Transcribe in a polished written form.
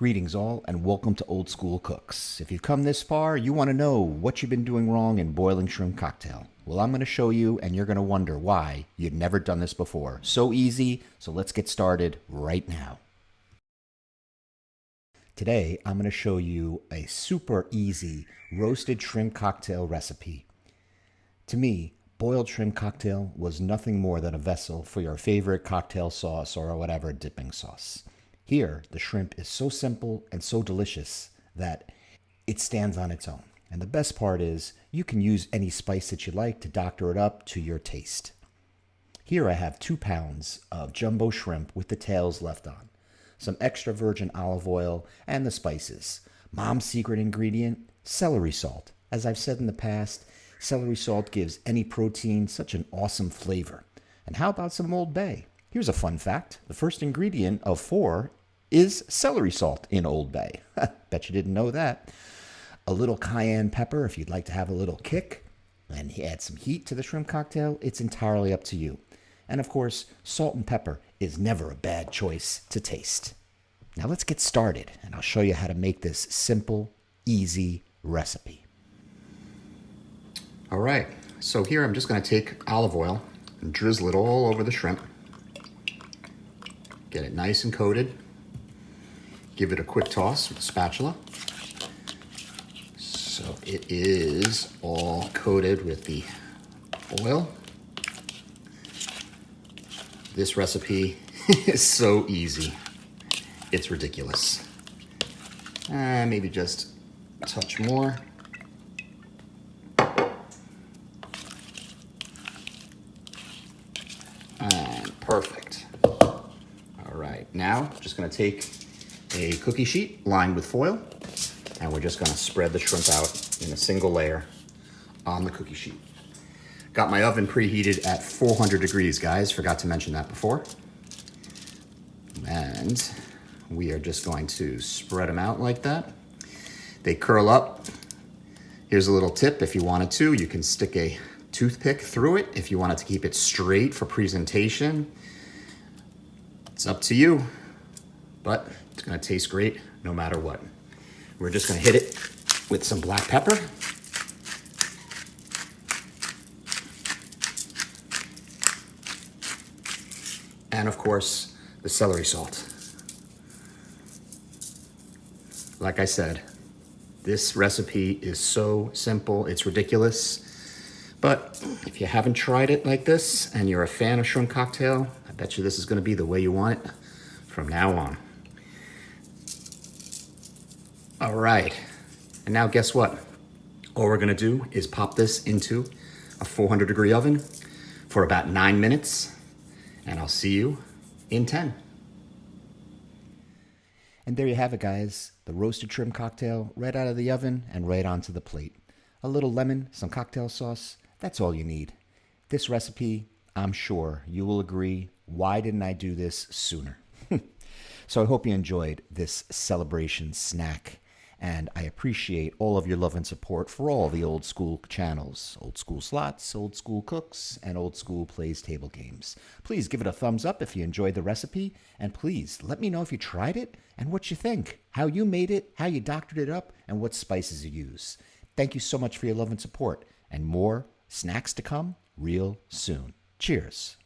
Greetings, all, and welcome to Old School Cooks. If you've come this far, you want to know what you've been doing wrong in boiling shrimp cocktail. Well, I'm going to show you, and you're going to wonder why you've never done this before. So easy, so let's get started right now. Today, I'm going to show you a super easy roasted shrimp cocktail recipe. To me, boiled shrimp cocktail was nothing more than a vessel for your favorite cocktail sauce or whatever dipping sauce. Here, the shrimp is so simple and so delicious that it stands on its own. And the best part is you can use any spice that you like to doctor it up to your taste. Here I have 2 pounds of jumbo shrimp with the tails left on, some extra virgin olive oil, and the spices. Mom's secret ingredient, celery salt. As I've said in the past, celery salt gives any protein such an awesome flavor. And how about some Old Bay? Here's a fun fact. The first ingredient of 4 is celery salt in Old Bay. Bet you didn't know that. A little cayenne pepper if you'd like to have a little kick and add some heat to the shrimp cocktail. It's entirely up to you. And of course, salt and pepper is never a bad choice to taste. Now let's get started, and I'll show you how to make this simple, easy recipe. All right, so here I'm just going to take olive oil and drizzle it all over the shrimp. Get it nice and coated. Give it a quick toss with a spatula. So it is all coated with the oil. This recipe is so easy. It's ridiculous. Maybe just a touch more. And perfect. All right, now just gonna take a cookie sheet lined with foil, and we're just gonna spread the shrimp out in a single layer on the cookie sheet. Got my oven preheated at 400 degrees, guys. Forgot to mention that before. And we are just going to spread them out like that. They curl up. Here's a little tip. If you wanted to, you can stick a toothpick through it if you wanted to keep it straight for presentation. It's up to you, but it's gonna taste great no matter what. We're just gonna hit it with some black pepper. And of course, the celery salt. Like I said, this recipe is so simple, it's ridiculous. But if you haven't tried it like this and you're a fan of shrimp cocktail, I bet you this is gonna be the way you want it from now on. All right, and now guess what? All we're gonna do is pop this into a 400 degree oven for about 9 minutes, and I'll see you in 10. And there you have it, guys. The roasted shrimp cocktail right out of the oven and right onto the plate. A little lemon, some cocktail sauce, that's all you need. This recipe, I'm sure you will agree, why didn't I do this sooner? So I hope you enjoyed this celebration snack, and I appreciate all of your love and support for all the Old School channels, Old School Slots, Old School Cooks, and Old School Plays Table Games. Please give it a thumbs up if you enjoyed the recipe, and please let me know if you tried it and what you think, how you made it, how you doctored it up, and what spices you use. Thank you so much for your love and support, and more snacks to come real soon. Cheers.